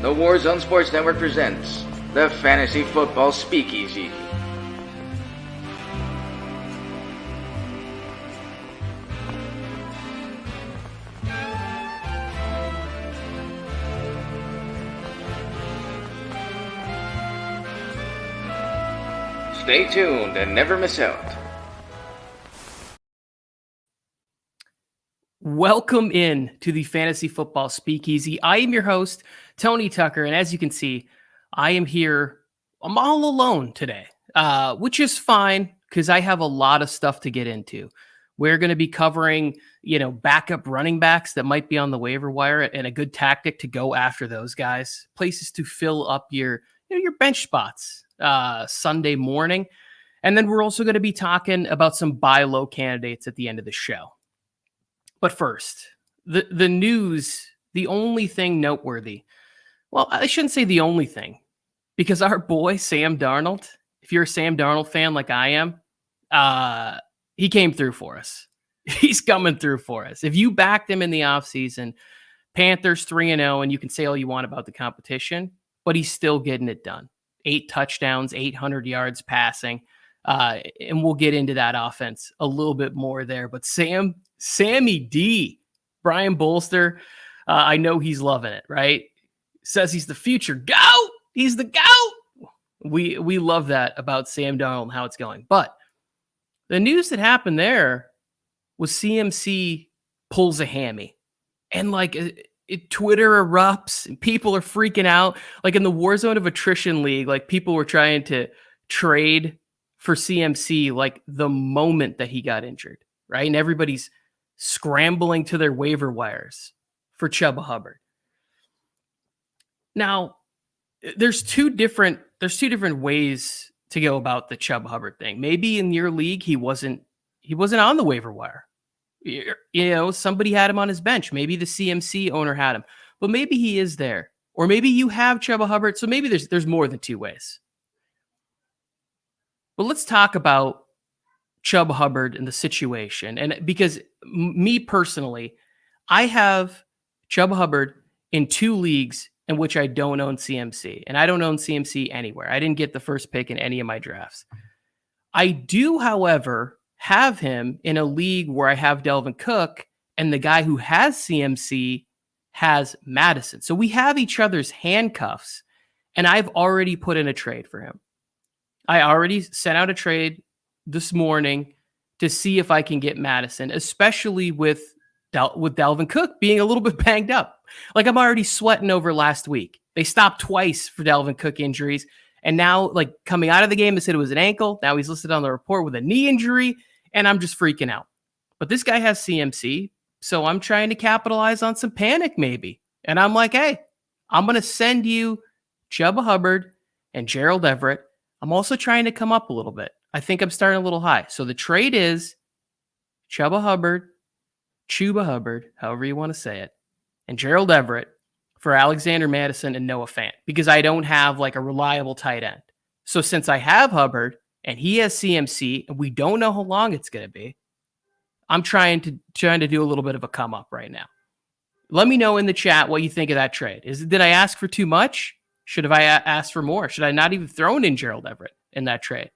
The Warzone Sports Network presents the Fantasy Football Speakeasy. Stay tuned and never miss out. Welcome in to the Fantasy Football Speakeasy. I am your host, Tony Tucker, and as you can see, I am here. I'm all alone today, which is fine because I have a lot of stuff to get into. We're going to be covering, backup running backs that might be on the waiver wire and a good tactic to go after those guys. Places to fill up your bench spots Sunday morning. And then we're also going to be talking about some buy low candidates at the end of the show. But first, the news, the only thing noteworthy. Well, I shouldn't say the only thing, because our boy, Sam Darnold, if you're a Sam Darnold fan like I am, he came through for us. He's coming through for us. If you backed him in the offseason, Panthers 3-0, and you can say all you want about the competition, but he's still getting it done. 8 touchdowns, 800 yards passing, and we'll get into that offense a little bit more there. But Sammy D, Brian Bolster, I know he's loving it, right? Says he's the future GOAT. He's the GOAT. We love that about Sam Darnold and how it's going. But the news that happened there was CMC pulls a hammy. And Twitter erupts and people are freaking out. Like in the Warzone of Attrition League, like people were trying to trade for CMC like the moment that he got injured, right? And everybody's scrambling to their waiver wires for Chuba Hubbard. Now, there's two different ways to go about the Chuba Hubbard thing. Maybe in your league he wasn't on the waiver wire. Somebody had him on his bench. Maybe the CMC owner had him, but maybe he is there, or maybe you have Chuba Hubbard. So maybe there's more than two ways. But let's talk about Chuba Hubbard and the situation. And because me personally, I have Chuba Hubbard in 2 leagues in which I don't own CMC, and I don't own CMC anywhere. I didn't get the first pick in any of my drafts. I do, however, have him in a league where I have Dalvin Cook, and the guy who has CMC has Madison. So we have each other's handcuffs, and I've already put in a trade for him. I already sent out a trade this morning to see if I can get Madison, especially with Dalvin Cook being a little bit banged up. Like I'm already sweating over last week. They stopped twice for Dalvin Cook injuries. And now, coming out of the game, they said it was an ankle. Now he's listed on the report with a knee injury, and I'm just freaking out. But this guy has CMC, so I'm trying to capitalize on some panic maybe. And I'm like, hey, I'm going to send you Chuba Hubbard and Gerald Everett. I'm also trying to come up a little bit. I think I'm starting a little high. So the trade is Chuba Hubbard, however you want to say it, and Gerald Everett for Alexander Madison and Noah Fant, because I don't have a reliable tight end. So since I have Hubbard and he has CMC and we don't know how long it's going to be, I'm trying to do a little bit of a come up right now. Let me know in the chat what you think of that trade. Did I ask for too much? Should have I asked for more? Should I not even thrown in Gerald Everett in that trade?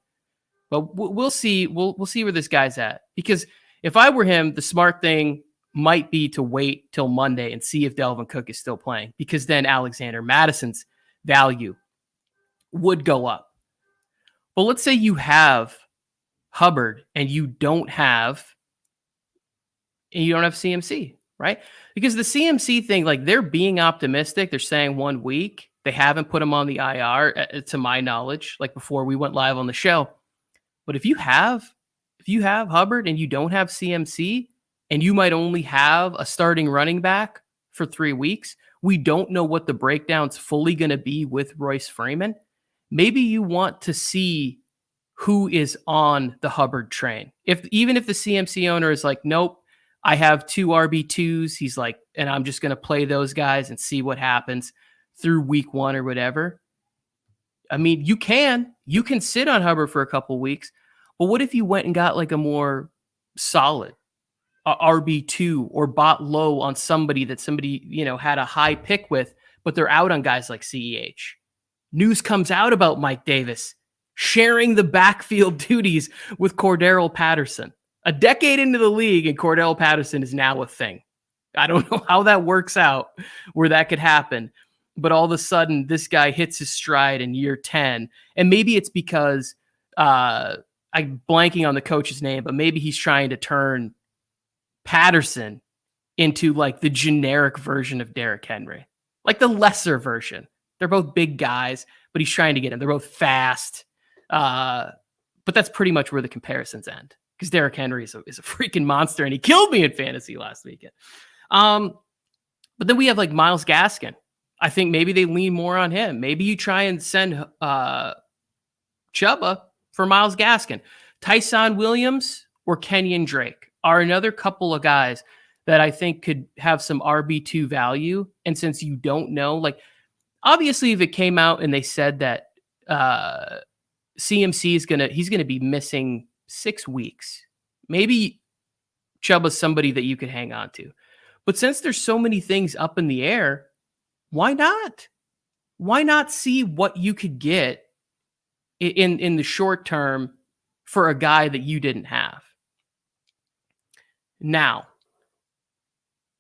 But we'll see. We'll see where this guy's at. Because if I were him, the smart thing might be to wait till Monday and see if Dalvin Cook is still playing, because then Alexander Madison's value would go up. But let's say you have Hubbard and you don't have CMC, right? Because the CMC thing, they're being optimistic. They're saying 1 week. They haven't put him on the IR, to my knowledge, before we went live on the show. But if you have Hubbard and you don't have CMC, and you might only have a starting running back for 3 weeks, we don't know what the breakdown's fully going to be with Royce Freeman. Maybe you want to see who is on the Hubbard train. Even if the CMC owner is like, nope, I have 2 RB2s. He's like, and I'm just going to play those guys and see what happens through week 1 or whatever. I mean, you can sit on Hubbard for a couple weeks, but what if you went and got a more solid RB2 or bought low on somebody that somebody, had a high pick with, but they're out on guys like CEH. News comes out about Mike Davis sharing the backfield duties with Cordero Patterson. A decade into the league, and Cordero Patterson is now a thing. I don't know how that works out, where that could happen. But all of a sudden, this guy hits his stride in year 10. And maybe it's because I'm blanking on the coach's name, but maybe he's trying to turn Patterson into like the generic version of Derrick Henry, like the lesser version. They're both big guys, but he's trying to get him. They're both fast. But that's pretty much where the comparisons end, because Derrick Henry is a freaking monster, and he killed me in fantasy last weekend. But then we have like Myles Gaskin. I think maybe they lean more on him. Maybe you try and send Chuba for Myles Gaskin. Tyson Williams or Kenyon Drake are another couple of guys that I think could have some RB2 value. And since you don't know, like, obviously if it came out and they said that CMC he's gonna be missing 6 weeks, maybe Chuba's somebody that you could hang on to. But since there's so many things up in the air, why not? Why not see what you could get in the short term for a guy that you didn't have? Now,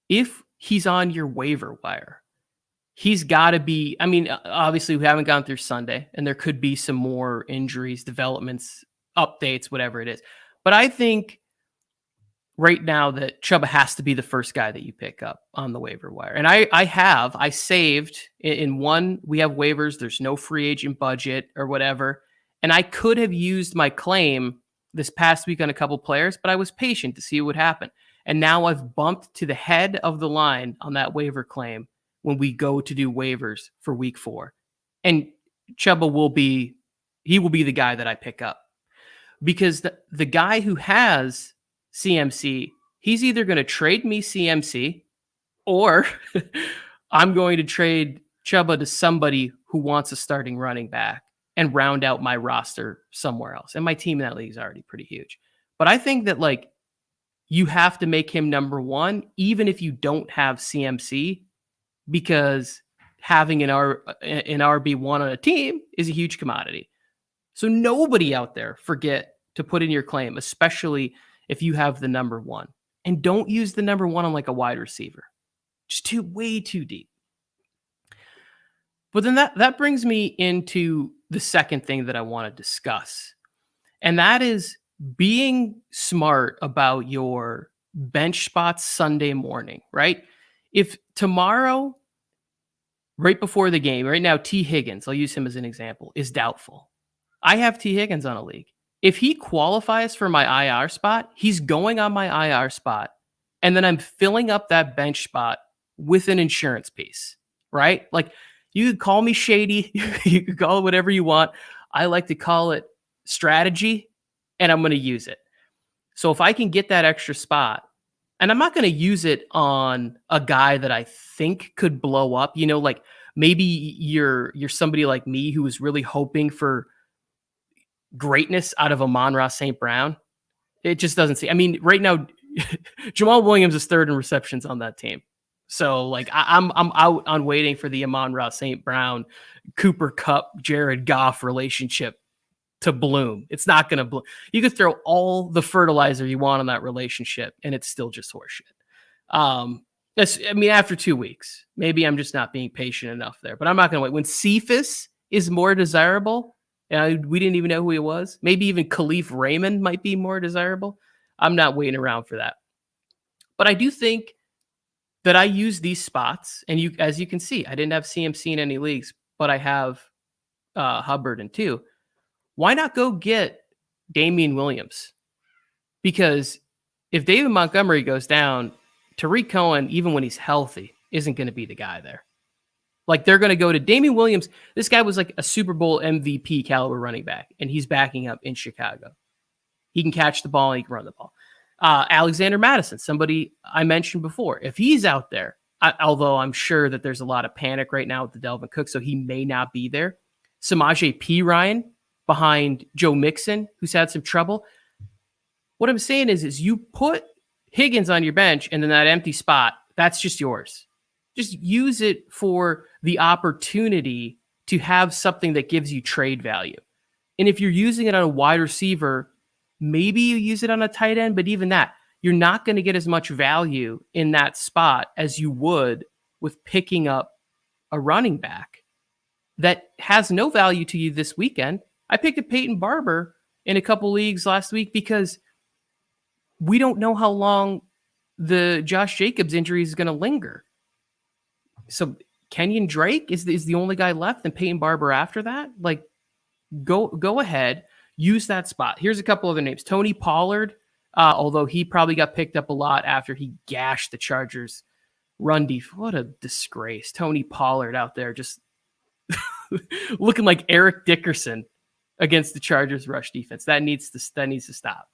if he's on your waiver wire, he's got to be, I mean, obviously we haven't gone through Sunday, and there could be some more injuries, developments, updates, whatever it is. But I think right now that Chuba has to be the first guy that you pick up on the waiver wire. And I saved in one, we have waivers, there's no free agent budget or whatever. And I could have used my claim this past week on a couple players, but I was patient to see what would happen. And now I've bumped to the head of the line on that waiver claim when we go to do waivers for week 4. And Chuba will be the guy that I pick up, because the guy who has CMC, he's either going to trade me CMC, or I'm going to trade Chuba to somebody who wants a starting running back and round out my roster somewhere else. And my team in that league is already pretty huge. But I think that, like, you have to make him number one, even if you don't have CMC, because having an RB1 on a team is a huge commodity. So nobody out there forget to put in your claim, especially if you have the number one. And don't use the number one on like a wide receiver. Just way too deep. But then that brings me into the second thing that I want to discuss. And that is being smart about your bench spots Sunday morning, right? If tomorrow, right before the game, right now, T. Higgins, I'll use him as an example, is doubtful. I have T. Higgins on a league. If he qualifies for my IR spot, he's going on my IR spot. And then I'm filling up that bench spot with an insurance piece, right? Like, you could call me shady. You could call it whatever you want. I like to call it strategy, and I'm going to use it. So if I can get that extra spot, and I'm not going to use it on a guy that I think could blow up, you know, like maybe you're somebody like me who was really hoping for greatness out of Amon-Ra St. Brown. It just doesn't seem. I mean, right now, Jamal Williams is third in receptions on that team. So like I'm out on waiting for the Amon-Ra St. Brown, Cooper Kupp, Jared Goff relationship to bloom. It's not going to bloom. You could throw all the fertilizer you want on that relationship, and it's still just horseshit. After 2 weeks, maybe I'm just not being patient enough there, but I'm not going to wait. When Cephas is more desirable, and we didn't even know who he was, maybe even Khalif Raymond might be more desirable, I'm not waiting around for that. But I do think that I use these spots, and as you can see, I didn't have CMC in any leagues, but I have Hubbard in 2. Why not go get Damian Williams? Because if David Montgomery goes down, Tariq Cohen, even when he's healthy, isn't going to be the guy there. Like, they're going to go to Damian Williams. This guy was like a Super Bowl MVP caliber running back, and he's backing up in Chicago. He can catch the ball and he can run the ball. Alexander Madison, somebody I mentioned before, if he's out there, although I'm sure that there's a lot of panic right now with the Delvin Cook, so he may not be there. Samaje Perine behind Joe Mixon, who's had some trouble. What I'm saying is you put Higgins on your bench, and then that empty spot, that's just yours. Just use it for the opportunity to have something that gives you trade value. And if you're using it on a wide receiver, maybe you use it on a tight end, but even that, you're not going to get as much value in that spot as you would with picking up a running back that has no value to you this weekend. I picked up Peyton Barber in a couple leagues last week because we don't know how long the Josh Jacobs injury is going to linger. So Kenyon Drake is the only guy left, and Peyton Barber after that. Like, go ahead, use that spot. Here's a couple other names. Tony Pollard, although he probably got picked up a lot after he gashed the Chargers' run defense. What a disgrace. Tony Pollard out there just looking like Eric Dickerson against the Chargers' rush defense. That needs to stop.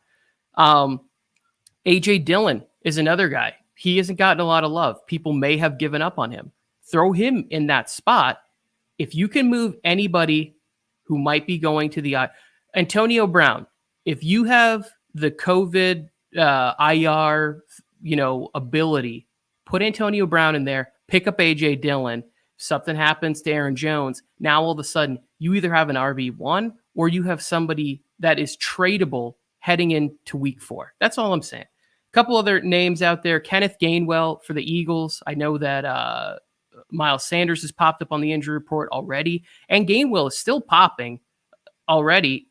A.J. Dillon is another guy. He hasn't gotten a lot of love. People may have given up on him. Throw him in that spot. If you can move anybody who might be going to the Antonio Brown, if you have the COVID IR, ability, put Antonio Brown in there, pick up A.J. Dillon. If something happens to Aaron Jones, now all of a sudden you either have an RB1 or you have somebody that is tradable heading into week 4. That's all I'm saying. A couple other names out there. Kenneth Gainwell for the Eagles. I know that Miles Sanders has popped up on the injury report already, and Gainwell is still popping already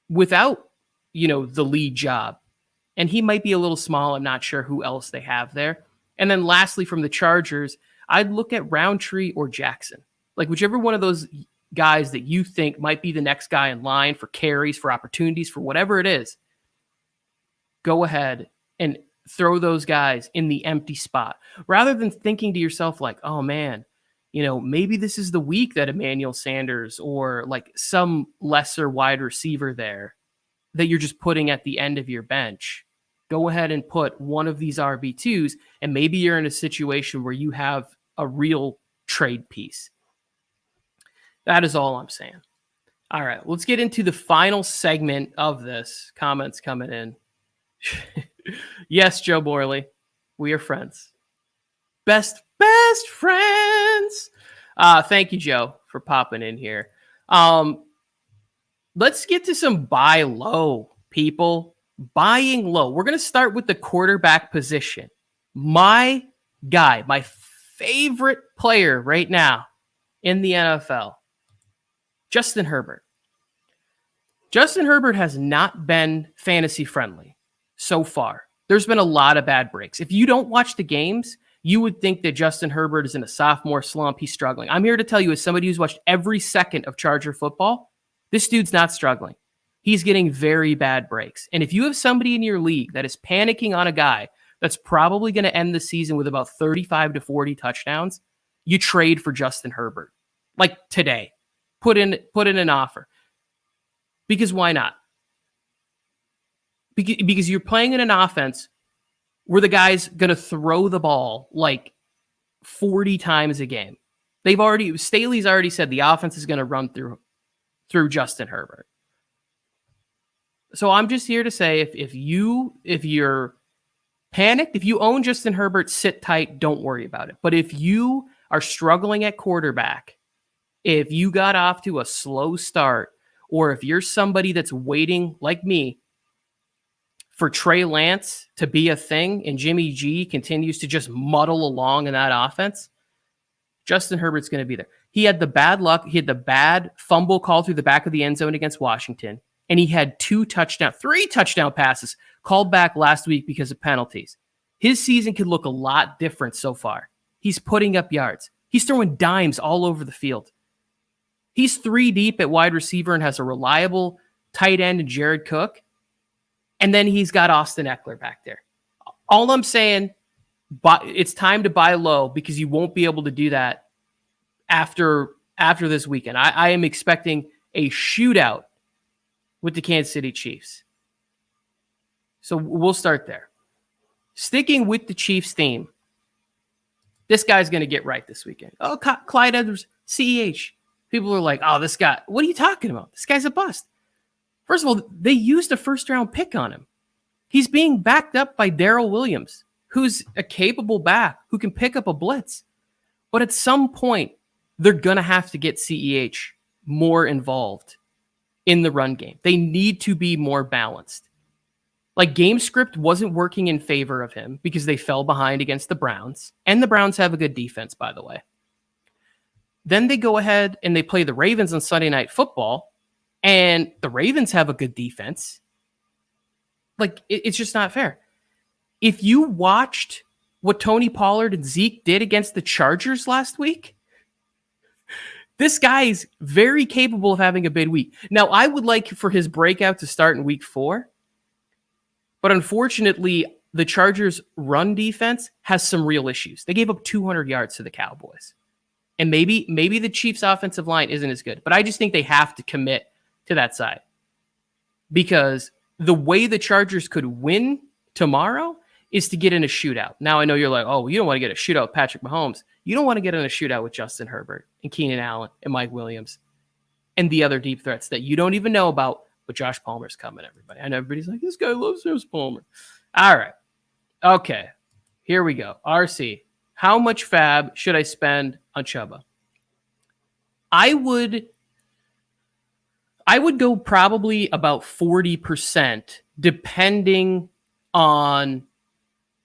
without, the lead job. And he might be a little small. I'm not sure who else they have there. And then lastly, from the Chargers, I'd look at Roundtree or Jackson. Like whichever one of those guys that you think might be the next guy in line for carries, for opportunities, for whatever it is, go ahead and throw those guys in the empty spot rather than thinking to yourself like, oh man, maybe this is the week that Emmanuel Sanders or like some lesser wide receiver there that you're just putting at the end of your bench. Go ahead and put one of these RB2s, and maybe you're in a situation where you have a real trade piece. That is all I'm saying. All right, let's get into the final segment of this. Comments coming in. Yes, Joe Borley, we are friends. Best friends. Thank you, Joe, for popping in here. Let's get to some buy low, people. Buying low. We're going to start with the quarterback position. My guy, my favorite player right now in the NFL, Justin Herbert. Justin Herbert has not been fantasy friendly so far. There's been a lot of bad breaks. If you don't watch the games, you would think that Justin Herbert is in a sophomore slump. He's struggling. I'm here to tell you, as somebody who's watched every second of Charger football, this dude's not struggling. He's getting very bad breaks. And if you have somebody in your league that is panicking on a guy that's probably going to end the season with about 35 to 40 touchdowns, you trade for Justin Herbert. Like today. Put in an offer. Because why not? Because you're playing in an offense where the guy's going to throw the ball like 40 times a game. Staley's already said the offense is going to run through Justin Herbert. So I'm just here to say, if you're panicked, if you own Justin Herbert, sit tight, don't worry about it. But if you are struggling at quarterback, if you got off to a slow start, or if you're somebody that's waiting like me for Trey Lance to be a thing and Jimmy G continues to just muddle along in that offense, Justin Herbert's going to be there. He had the bad luck. He had the bad fumble call through the back of the end zone against Washington. And he had 3 touchdown passes called back last week because of penalties. His season could look a lot different so far. He's putting up yards. He's throwing dimes all over the field. He's 3 deep at wide receiver and has a reliable tight end in Jared Cook. And then he's got Austin Eckler back there. All I'm saying, it's time to buy low because you won't be able to do that after this weekend. I am expecting a shootout with the Kansas City Chiefs. So we'll start there. Sticking with the Chiefs theme, this guy's going to get right this weekend. Oh, Clyde Edwards, CEH. People are like, oh, this guy, what are you talking about? This guy's a bust. First of all, they used a first-round pick on him. He's being backed up by Darrell Williams, who's a capable back who can pick up a blitz. But at some point, they're going to have to get CEH more involved in the run game. They need to be more balanced. Like, game script wasn't working in favor of him because they fell behind against the Browns. And the Browns have a good defense, by the way. Then they go ahead and they play the Ravens on Sunday Night Football. And the Ravens have a good defense. Like, it's just not fair. If you watched what Tony Pollard and Zeke did against the Chargers last week, this guy is very capable of having a big week. Now, I would like for his breakout to start in week 4. But unfortunately, the Chargers' run defense has some real issues. They gave up 200 yards to the Cowboys. And maybe the Chiefs' offensive line isn't as good. But I just think they have to commit to that side. Because the way the Chargers could win tomorrow is to get in a shootout. Now, I know you're like, oh, you don't want to get a shootout with Patrick Mahomes. You don't want to get in a shootout with Justin Herbert and Keenan Allen and Mike Williams and the other deep threats that you don't even know about. But Josh Palmer's coming, everybody. I know everybody's like, this guy loves Josh Palmer. All right. Okay. Here we go. RC. How much fab should I spend on Chuba? I would go probably about 40%, depending on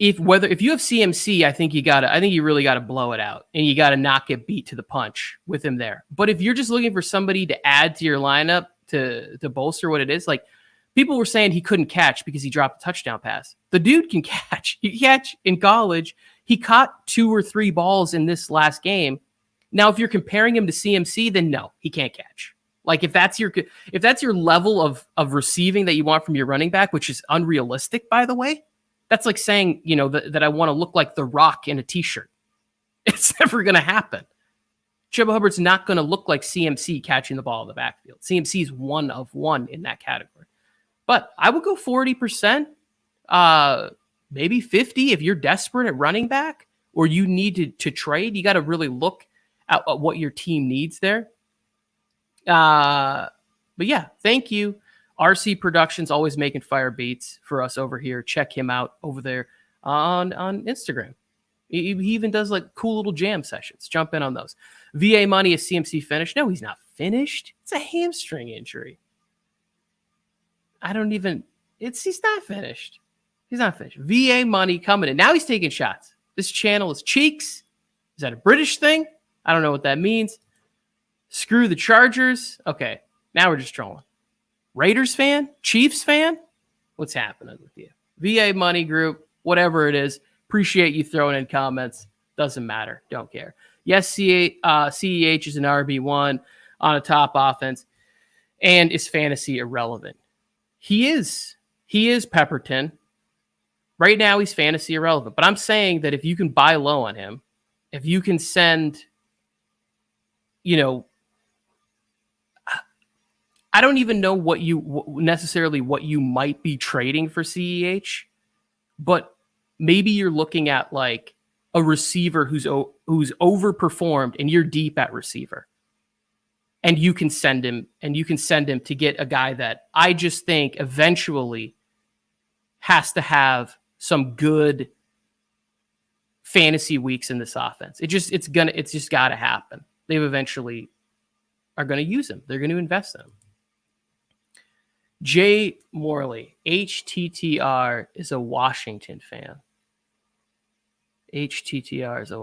if you have CMC, I think you really gotta blow it out and you gotta not get beat to the punch with him there. But if you're just looking for somebody to add to your lineup to bolster what it is, like, people were saying he couldn't catch because he dropped a touchdown pass. The dude can catch. He can catch in college. He caught 2 or 3 balls in this last game. Now, if you're comparing him to CMC, then no, he can't catch. Like, if that's your level of receiving that you want from your running back, which is unrealistic, by the way, that's like saying, that I want to look like The Rock in a t-shirt. It's never going to happen. Chuba Hubbard's not going to look like CMC catching the ball in the backfield. CMC is 1 of 1 in that category. But I would go 40%, maybe 50 if you're desperate at running back or you need to trade. You got to really look at what your team needs there. But yeah, thank you. RC Productions, always making fire beats for us over here. Check him out over there on Instagram. He even does like cool little jam sessions. Jump in on those. VA Money, is CMC finished? No, he's not finished. It's a hamstring injury. He's not finished. He's not finished. VA Money coming in. Now he's taking shots. This channel is Cheeks. Is that a British thing? I don't know what that means. Screw the Chargers. Okay, now we're just trolling. Raiders fan? Chiefs fan? What's happening with you? VA Money Group, whatever it is. Appreciate you throwing in comments. Doesn't matter. Don't care. Yes, CEH is an RB1 on a top offense and is fantasy irrelevant. He is Pepperton. Right now, he's fantasy irrelevant. But I'm saying that if you can buy low on him, if you can send, I don't even know what you might be trading for CEH, but maybe you're looking at like a receiver who's overperformed and you're deep at receiver. And you can send him to get a guy that I just think eventually has to have some good fantasy weeks in this offense. It's just got to happen. They eventually are going to use him. They're going to invest in him. Jay Morley, HTTR is a Washington fan. HTTR is a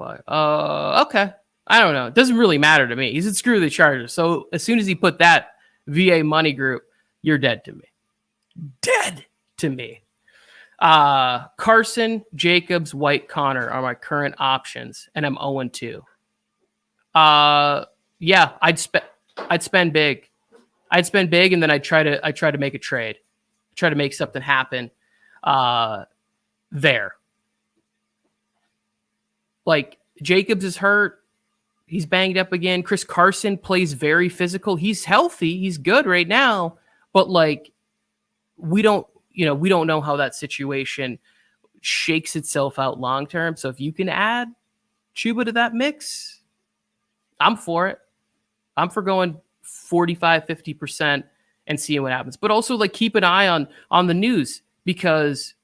okay. I don't know. It doesn't really matter to me. He said screw the Chargers. So as soon as he put that VA Money Group, you're dead to me. Dead to me. Carson, Jacobs, White, Connor are my current options, and I'm 0-2. Yeah, I'd spend big. I'd spend big, and then I'd try to make a trade, try to make something happen there. Like, Jacobs is hurt. He's banged up again. Chris Carson plays very physical. He's healthy. He's good right now. But, like, we don't know how that situation shakes itself out long term. So if you can add Chuba to that mix, I'm for it. I'm for going 45, 50% and seeing what happens. But also, like, keep an eye on the news, because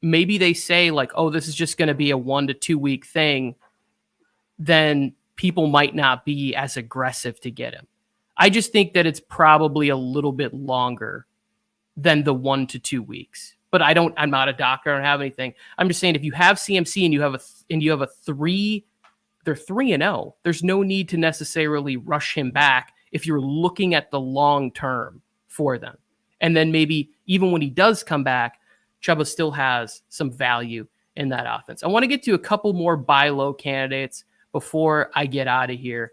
maybe they say, like, oh, this is just going to be a 1 to 2 week thing. Then people might not be as aggressive to get him. I just think that it's probably a little bit longer than the 1 to 2 weeks. But I'm not a doctor. I don't have anything. I'm just saying if you have CMC and you have a 3, they're 3-0. There's no need to necessarily rush him back if you're looking at the long term for them. And then maybe even when he does come back, Chuba still has some value in that offense. I want to get to a couple more buy low candidates before I get out of here.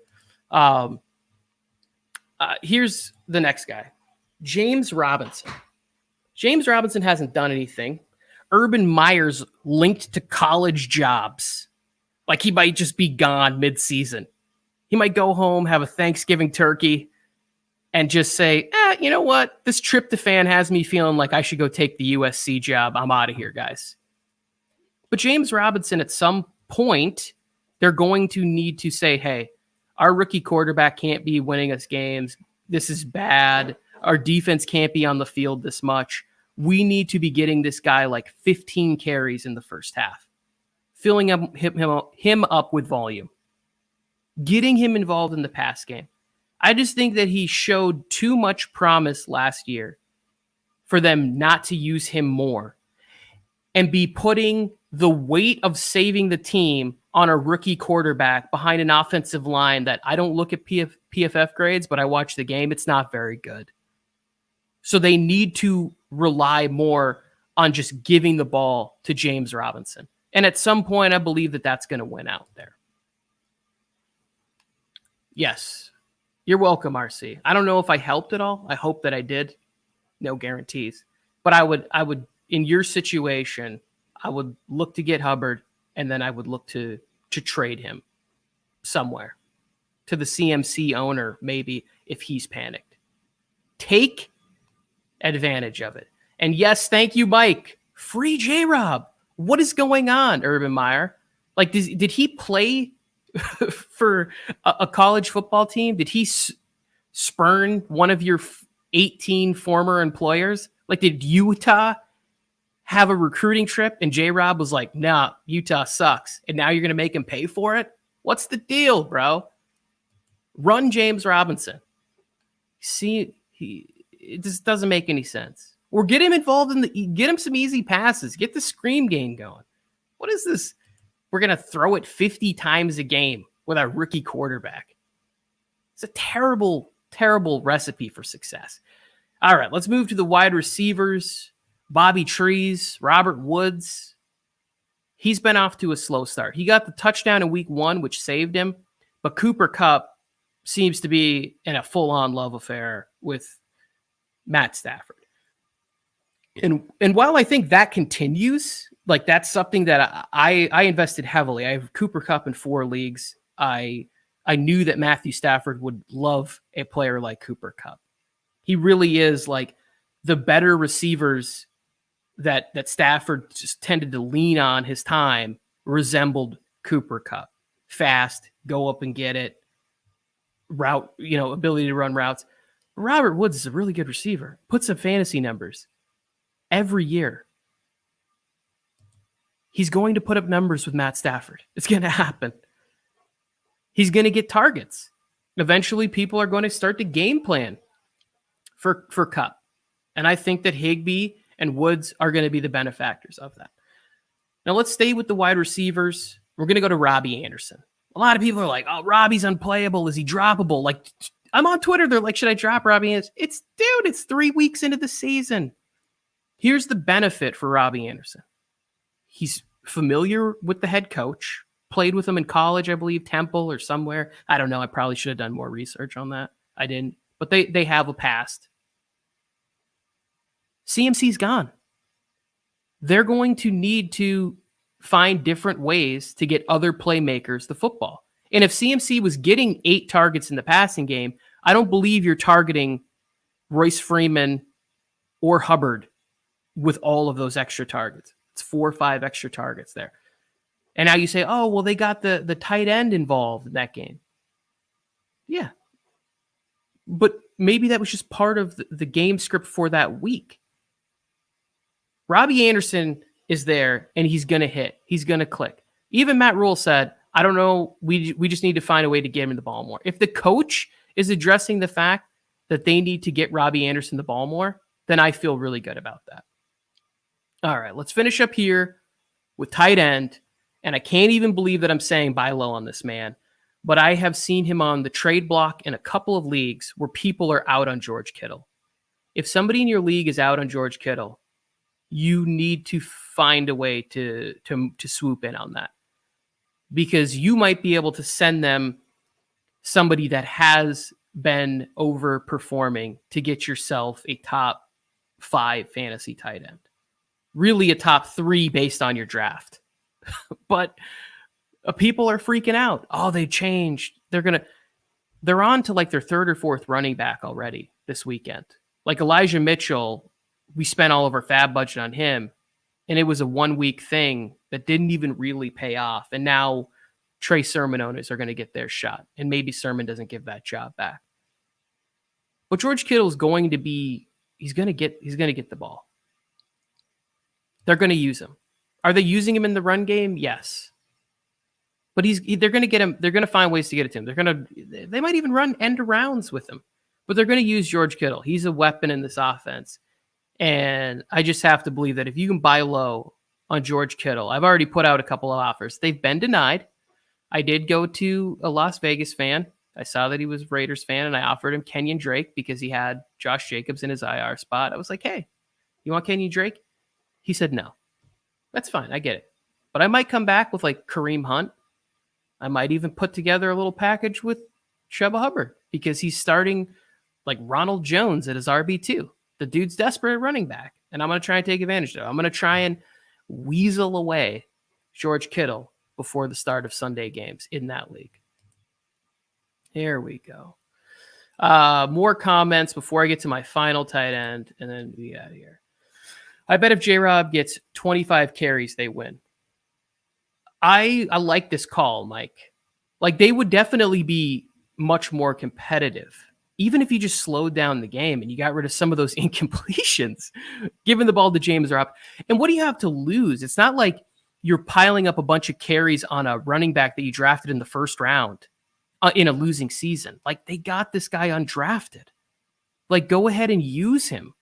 Here's the next guy, James Robinson. James Robinson hasn't done anything. Urban Meyer's linked to college jobs. Like he might just be gone mid-season. He might go home, have a Thanksgiving turkey, and just say, you know what? This tryptophan has me feeling like I should go take the USC job. I'm out of here, guys. But James Robinson, at some point, they're going to need to say, hey, our rookie quarterback can't be winning us games. This is bad. Our defense can't be on the field this much. We need to be getting this guy like 15 carries in the first half, filling up him up with volume, getting him involved in the pass game. I just think that he showed too much promise last year for them not to use him more and be putting the weight of saving the team on a rookie quarterback behind an offensive line that I don't look at PFF grades, but I watch the game. It's not very good. So they need to rely more on just giving the ball to James Robinson. And at some point, I believe that that's going to win out there. Yes. You're welcome, RC. I don't know if I helped at all. I hope that I did. No guarantees. But I would, in your situation, I would look to get Hubbard, and then I would look to trade him somewhere to the CMC owner, maybe, if he's panicked. Take advantage of it. And yes, thank you, Mike. Free J-Rob. What is going on, Urban Meyer? Like, did he play for a college football team? Did he spurn one of your 18 former employers? Like, did Utah have a recruiting trip and J-Rob was like, nah, Utah sucks, and now you're going to make him pay for it? What's the deal, bro? Run James Robinson. See, it just doesn't make any sense. Or get him involved get him some easy passes. Get the screen game going. What is this? We're going to throw it 50 times a game with our rookie quarterback. It's a terrible, terrible recipe for success. All right, let's move to the wide receivers. Bobby Trees, Robert Woods. He's been off to a slow start. He got the touchdown in week 1, which saved him. But Cooper Kupp seems to be in a full-on love affair with Matt Stafford. And while I think that continues, like that's something that I invested heavily. I have Cooper Kupp in 4 leagues. I knew that Matthew Stafford would love a player like Cooper Kupp. He really is like the better receivers that Stafford just tended to lean on his time resembled Cooper Kupp. Fast, go up and get it, route, ability to run routes. Robert Woods is a really good receiver. Puts up fantasy numbers every year. He's going to put up numbers with Matt Stafford. It's going to happen. He's going to get targets. Eventually, people are going to start to game plan for Kupp. And I think that Higbee and Woods are going to be the benefactors of that. Now, let's stay with the wide receivers. We're going to go to Robbie Anderson. A lot of people are like, oh, Robbie's unplayable. Is he droppable? Like, I'm on Twitter. They're like, should I drop Robbie Anderson? It's 3 weeks into the season. Here's the benefit for Robbie Anderson. He's familiar with the head coach, played with him in college, I believe, Temple or somewhere. I don't know. I probably should have done more research on that. I didn't. But they have a past. CMC's gone. They're going to need to find different ways to get other playmakers the football. And if CMC was getting 8 targets in the passing game, I don't believe you're targeting Royce Freeman or Hubbard with all of those extra targets. It's 4 or 5 extra targets there. And now you say, oh, well, they got the tight end involved in that game. Yeah. But maybe that was just part of the game script for that week. Robbie Anderson is there, and he's going to hit. He's going to click. Even Matt Rule said, I don't know. We just need to find a way to get him the ball more. If the coach is addressing the fact that they need to get Robbie Anderson the ball more, then I feel really good about that. All right, let's finish up here with tight end. And I can't even believe that I'm saying buy low on this man, but I have seen him on the trade block in a couple of leagues where people are out on George Kittle. If somebody in your league is out on George Kittle, you need to find a way to swoop in on that, because you might be able to send them somebody that has been overperforming to get yourself a top 5 fantasy tight end. Really a top 3 based on your draft. But people are freaking out. Oh, they changed. They're on to like their 3rd or 4th running back already this weekend. Like Elijah Mitchell, we spent all of our fab budget on him, and it was a 1-week thing that didn't even really pay off. And now Trey Sermon owners are going to get their shot, and maybe Sermon doesn't give that job back. But George Kittle's going to be, he's going to get the ball. They're going to use him. Are they using him in the run game? Yes. But they're going to get him. They're going to find ways to get it to him. They might even run end arounds with him, but they're going to use George Kittle. He's a weapon in this offense. And I just have to believe that if you can buy low on George Kittle, I've already put out a couple of offers. They've been denied. I did go to a Las Vegas fan. I saw that he was a Raiders fan, and I offered him Kenyon Drake because he had Josh Jacobs in his IR spot. I was like, hey, you want Kenyon Drake? He said no. That's fine. I get it. But I might come back with like Kareem Hunt. I might even put together a little package with Chuba Hubbard because he's starting like Ronald Jones at his RB2. The dude's desperate at running back, and I'm going to try and take advantage of it. I'm going to try and weasel away George Kittle before the start of Sunday games in that league. Here we go. More comments before I get to my final tight end, and then we get out of here. I bet if J-Rob gets 25 carries, they win. I like this call, Mike. Like, they would definitely be much more competitive, even if you just slowed down the game and you got rid of some of those incompletions, giving the ball to James Rob. And what do you have to lose? It's not like you're piling up a bunch of carries on a running back that you drafted in the first round in a losing season. Like, they got this guy undrafted. Like, go ahead and use him.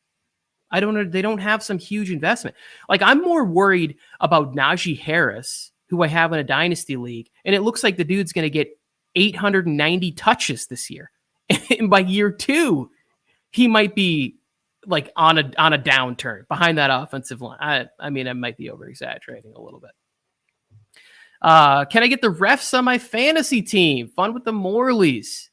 I don't know. They don't have some huge investment. Like, I'm more worried about Najee Harris, who I have in a dynasty league, and it looks like the dude's going to get 890 touches this year. And by year 2, he might be like on a downturn behind that offensive line. I mean, I might be over exaggerating a little bit. Can I get the refs on my fantasy team? Fun with the Morleys.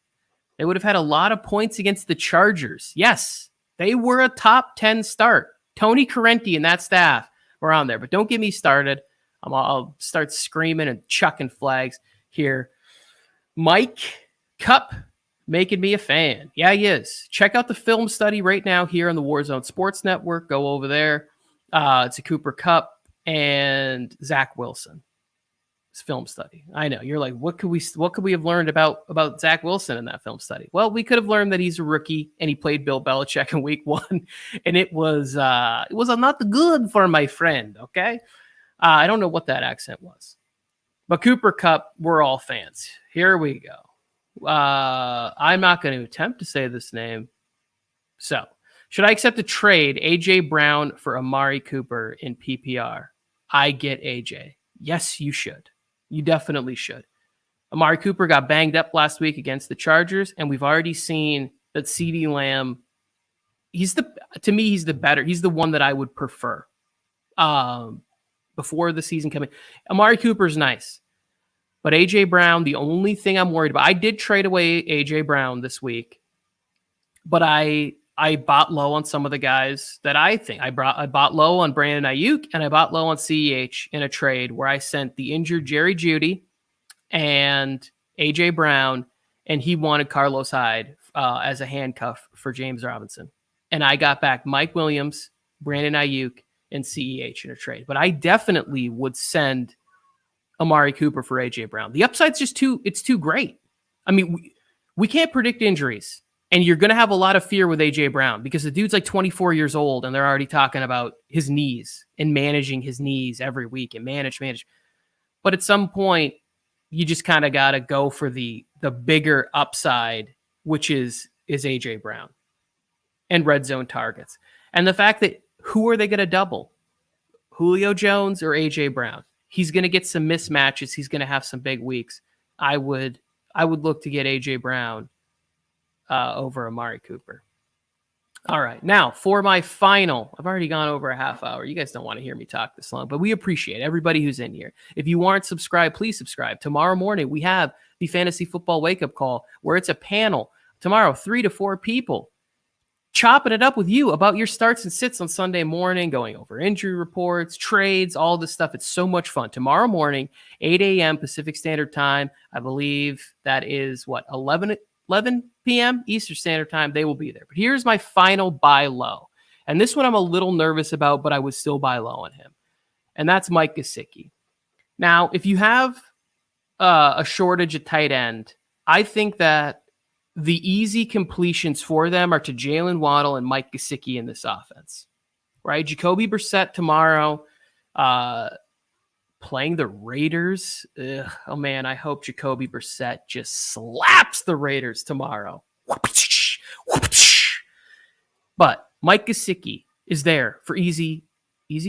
They would have had a lot of points against the Chargers. Yes, they were a top 10 start. Tony Correnti and that staff were on there, but don't get me started. I'll start screaming and chucking flags here. Mike Cup making me a fan. Yeah, he is. Check out the film study right now here on the Warzone Sports Network. Go over there. It's a Cooper Kupp and Zach Wilson. It's film study. I know you're like, what could we have learned about Zach Wilson in that film study? Well, we could have learned that he's a rookie and he played Bill Belichick in week 1, and it was not good for my friend. Okay, I don't know what that accent was, but Cooper Kupp, we're all fans. Here we go. I'm not going to attempt to say this name. So, should I accept a trade AJ Brown for Amari Cooper in PPR? I get AJ. Yes, you should. You definitely should. Amari Cooper got banged up last week against the Chargers, and we've already seen that CeeDee Lamb, to me, he's the one that I would prefer before the season coming. Amari Cooper's nice. But A.J. Brown, the only thing I'm worried about, I did trade away A.J. Brown this week, but I bought low on some of the guys that I think. I bought low on Brandon Ayuk, and I bought low on CEH in a trade where I sent the injured Jerry Jeudy and A.J. Brown, and he wanted Carlos Hyde as a handcuff for James Robinson. And I got back Mike Williams, Brandon Ayuk, and CEH in a trade. But I definitely would send Amari Cooper for A.J. Brown. The upside's just too great. I mean, we can't predict injuries, and you're going to have a lot of fear with A.J. Brown because the dude's like 24 years old, and they're already talking about his knees and managing his knees every week and manage. But at some point, you just kind of got to go for the bigger upside, which is AJ Brown and red zone targets. And the fact that who are they going to double? Julio Jones or AJ Brown? He's going to get some mismatches. He's going to have some big weeks. I would look to get AJ Brown over Amari Cooper. All right. Now, for my final, I've already gone over a half hour. You guys don't want to hear me talk this long, but we appreciate everybody who's in here. If you aren't subscribed, please subscribe. Tomorrow morning, we have the Fantasy Football Wake-Up Call, where it's a panel tomorrow, 3 to 4 people, chopping it up with you about your starts and sits on Sunday morning, going over injury reports, trades, all this stuff. It's so much fun. Tomorrow morning, 8 a.m. Pacific Standard Time. I believe that is, 11 p.m. Eastern Standard Time. They will be there. But here's my final buy low. And this one I'm a little nervous about, but I would still buy low on him. And that's Mike Gesicki. Now, if you have a shortage at tight end, I think that the easy completions for them are to Jalen Waddle and Mike Gesicki in this offense, right? Jacoby Brissett tomorrow, playing the Raiders. Ugh, oh man, I hope Jacoby Brissett just slaps the Raiders tomorrow. But Mike Gesicki is there for easy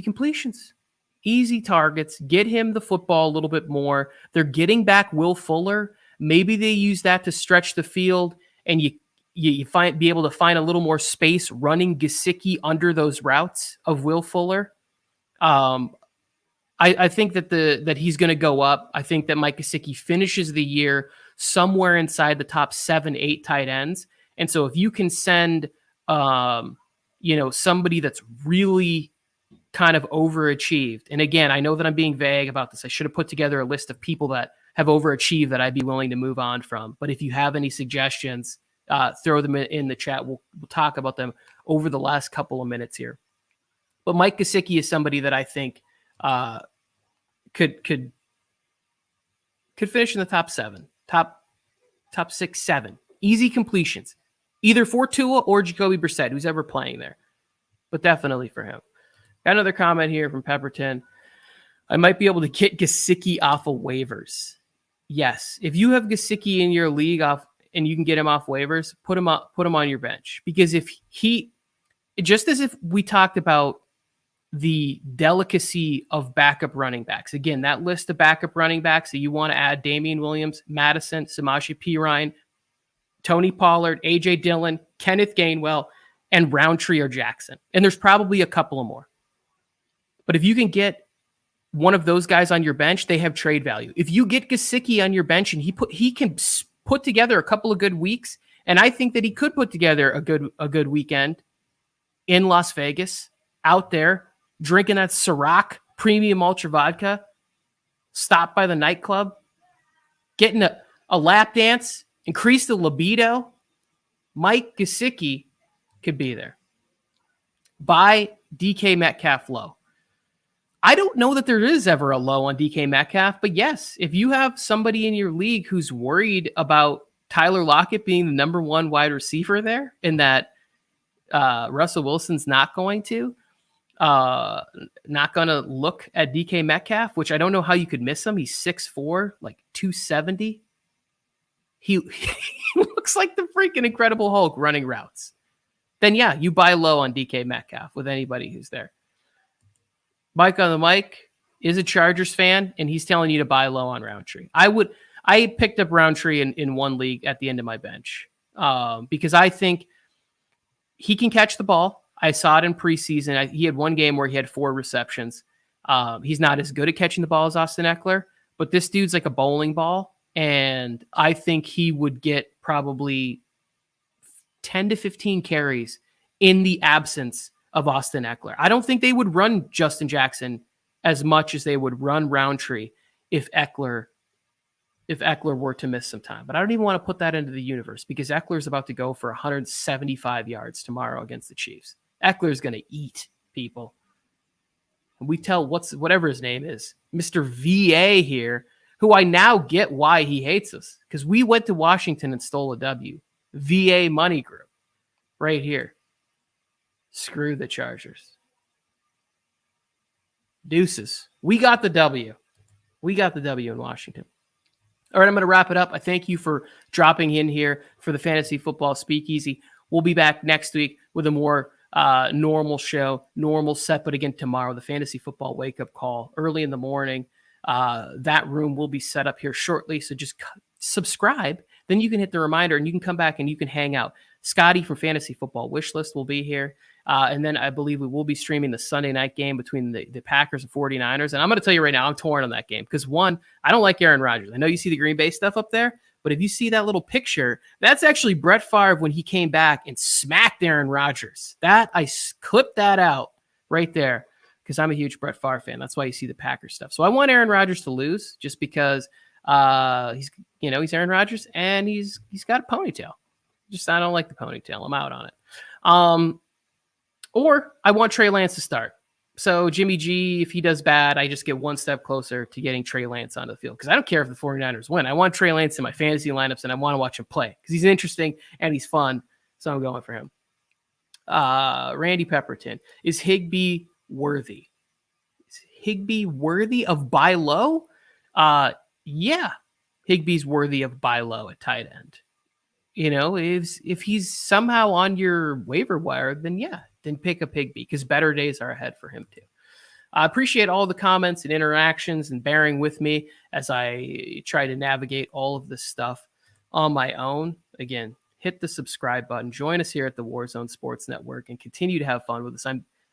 completions, easy targets. Get him the football a little bit more. They're getting back Will Fuller. Maybe they use that to stretch the field, and you be able to find a little more space running Gesicki under those routes of Will Fuller. I think that he's going to go up. I think that Mike Gesicki finishes the year somewhere inside the top 7-8 tight ends. And so if you can send, somebody that's really kind of overachieved. And again, I know that I'm being vague about this. I should have put together a list of people that have overachieved that I'd be willing to move on from. But if you have any suggestions, throw them in the chat. We'll talk about them over the last couple of minutes here. But Mike Gesicki is somebody that I think could finish in the top 7, top 6, 7. Easy completions, either for Tua or Jacoby Brissett, who's ever playing there. But definitely for him. Got another comment here from Pepperton. I might be able to get Gesicki off of waivers. Yes, if you have Gesicki in your league off and you can get him off waivers, put him on your bench. Because if just as if we talked about the delicacy of backup running backs, again, that list of backup running backs that you want to add: Damian Williams, Madison, Samaje Perine, Tony Pollard, AJ Dillon, Kenneth Gainwell, and Roundtree or Jackson. And there's probably a couple of more. But if you can get one of those guys on your bench, they have trade value. If you get Gesicki on your bench and he can put together a couple of good weeks, and I think that he could put together a good weekend in Las Vegas, out there drinking that Ciroc premium ultra vodka, stopped by the nightclub, getting a lap dance, increase the libido, Mike Gesicki could be there. Buy DK Metcalf low. I don't know that there is ever a low on DK Metcalf, but yes, if you have somebody in your league who's worried about Tyler Lockett being the number 1 wide receiver there, and that Russell Wilson's not going to look at DK Metcalf, which I don't know how you could miss him. He's 6'4", like 270. He looks like the freaking Incredible Hulk running routes. Then yeah, you buy low on DK Metcalf with anybody who's there. Mike on the mic is a Chargers fan, and he's telling you to buy low on Roundtree. I picked up Roundtree in one league at the end of my bench because I think he can catch the ball. I saw it in preseason. He had one game where he had 4 receptions. He's not as good at catching the ball as Austin Eckler, but this dude's like a bowling ball, and I think he would get probably 10 to 15 carries in the absence of Austin Eckler. I don't think they would run Justin Jackson as much as they would run Roundtree if Eckler were to miss some time. But I don't even want to put that into the universe because Eckler is about to go for 175 yards tomorrow against the Chiefs. Eckler is going to eat people. And we tell whatever his name is, Mr. VA here, who I now get why he hates us, because we went to Washington and stole a W. VA Money Group right here. Screw the Chargers. Deuces. We got the W. We got the W in Washington. All right, I'm going to wrap it up. I thank you for dropping in here for the Fantasy Football Speakeasy. We'll be back next week with a more normal show, normal set. But again, tomorrow, the Fantasy Football Wake-Up Call, early in the morning. That room will be set up here shortly. So just subscribe. Then you can hit the reminder and you can come back and you can hang out. Scotty from Fantasy Football Wishlist will be here. And then I believe we will be streaming the Sunday night game between the Packers and 49ers. And I'm going to tell you right now, I'm torn on that game because, one, I don't like Aaron Rodgers. I know you see the Green Bay stuff up there, but if you see that little picture, that's actually Brett Favre when he came back and smacked Aaron Rodgers. I clipped that out right there because I'm a huge Brett Favre fan. That's why you see the Packers stuff. So I want Aaron Rodgers to lose just because he's Aaron Rodgers and he's got a ponytail. I don't like the ponytail. I'm out on it. Or I want Trey Lance to start. So Jimmy G, if he does bad, I just get one step closer to getting Trey Lance onto the field. Because I don't care if the 49ers win. I want Trey Lance in my fantasy lineups, and I want to watch him play. Because he's interesting and he's fun. So I'm going for him. Randy Pepperton. Is Higbee worthy? Is Higbee worthy of buy low? Yeah. Higbee's worthy of buy low at tight end. If he's somehow on your waiver wire, then yeah. Then pick up Higbee because better days are ahead for him too. I appreciate all the comments and interactions and bearing with me as I try to navigate all of this stuff on my own. Again, hit the subscribe button. Join us here at the Warzone Sports Network and continue to have fun with us.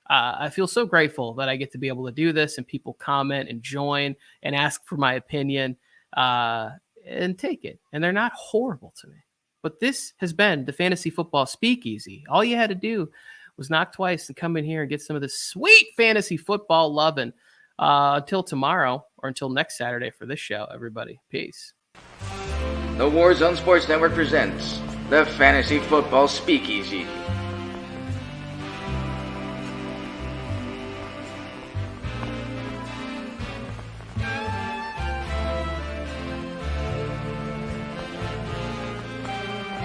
I feel so grateful that I get to be able to do this and people comment and join and ask for my opinion and take it. And they're not horrible to me. But this has been the Fantasy Football Speakeasy. All you had to do was knock twice and come in here and get some of this sweet fantasy football loving. Until tomorrow or until next Saturday for this show, everybody. Peace. The Warzone Sports Network presents the Fantasy Football Speakeasy.